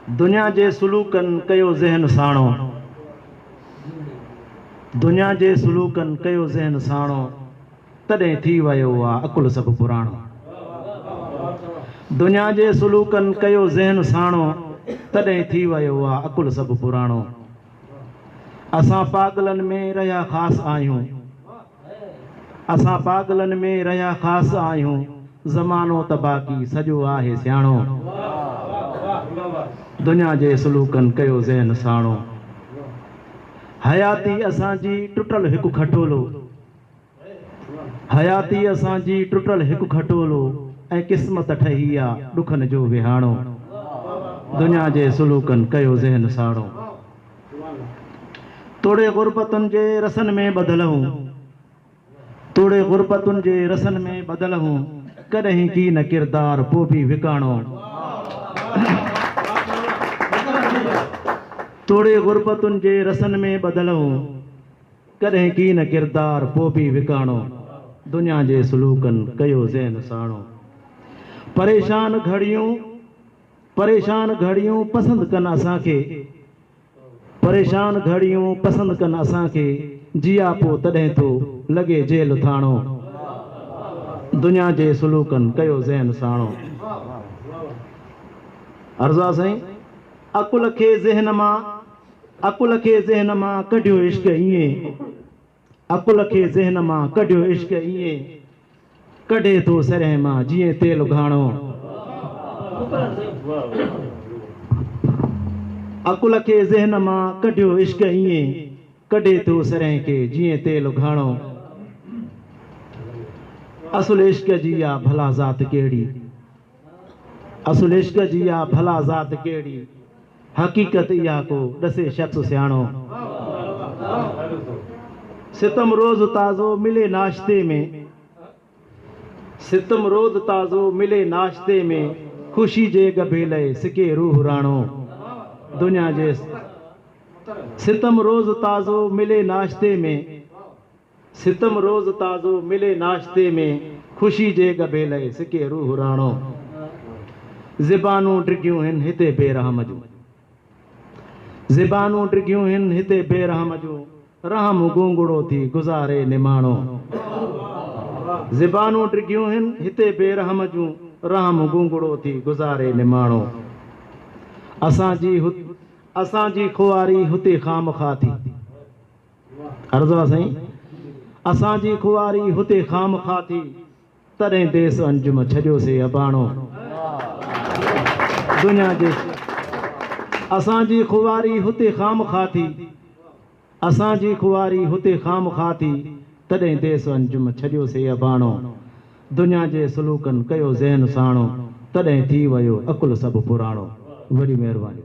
दुनिया जे सुलूकन कयो ज़हन साणो, दुनिया जे सुलूकन कयो ज़हन साणो, तॾहिं थी वियो आहे अकुल सभु पुराणो। दुनिया जे सुलूकन कयो ज़हन साणो, तॾहिं थी वियो आहे अकुल सभु पुराणो। असां पागलनि में रहिया ख़ासि आहियूं, असां पागलनि में रहिया ख़ासि आहियूं, ज़मानो त बाक़ी सॼो आहे सियाणो। दुनिया जे सुलूकन कयो ज़हन साणो, हयाती असांजी टुटल हिकु खटोलो, हयाती असांजी टुटल हिकु खटोलो, ऐं क़िस्मत ठही आहे ॾुखनि जो विहाणो। दुनिया जे सुलूकन कयो ज़हन साणो, तोड़े गुरबतुनि जे रसनि में ॿधल हूं, तोड़े गुरबतुनि जे रसनि में ॿधल हूं, कॾहिं की न किरदार पोइ बि विकाणो। तोड़े गुरबतुनि जे रसनि में ॿधल हूं, कॾहिं की न किरदार पोइ बि विकाणो। दुनिया जे सुलूकन कयो ज़हन साणो, परेशान घड़ियूं पसंदि कनि असांखे, परेशान घड़ियूं पसंदि कनि असांखे, जिया पोइ तॾहिं थो लॻे जेल थाणो। दुनिया जे सुलूकन कयो ज़हन साणो। अर्ज़ा साईं, अकुल खे ज़हन मां कढियो इश्क ईअं, अकुल खे ज़हन मां कढियो इश्क ईअं, कढे थो सरह मां जीअं तेल घाणो। अकुल खे ज़हन मां कढियो इश्क ईअं, कढे थो सरह खे जीअं तेल घाणो। असुल इश्क जी आ भला ज़ात कहिड़ी, असुल इश्क जी आ भला ज़ात कहिड़ी, हक़ीक़त इहा को ॾसे शख़्स सियाणो। सितम रोज़ ताज़ो मिले नाश्ते में, सितम रोज़ ताज़ो मिले नाश्ते में, ख़ुशी जे गभेले सिके रूह राणो। दुनिया जे सितम रोज़ ताज़ो मिले नाश्ते में, सितम रोज़ ताज़ो मिले नाश्ते में, ख़ुशी जे गभेले सिके रूह राणो। ज़िबानूं डिगियूं आहिनि हिते बेरहम जूं, ज़िबानूं डिगियूं आहिनि हिते बेरहम जूं, रहम गोंगड़ो थी गुज़ारे निमाणो। ज़िबानूं डिगियूं आहिनि हिते बेरहम जूं, रहम गोंगड़ो थी गुज़ारे निमाणो। असांजी खुआरी हुते खामखा थी, अर्ज़ा साईं, असांजी खुआरी हुते खामखा थी, तॾहिं देस अंजुम छॾियोसीं अबाणो। दुनिया जे असांजी खुआरी हुते खामखा थी, असांजी खुआरी हुते खामखा थी, तॾहिं देस अंजुम छॾियोसीं अबाणो। दुनिया जे सुलूकन कयो ज़हन साणो, तॾहिं थी वियो अकुल सभु पुराणो। वॾी महिरबानी।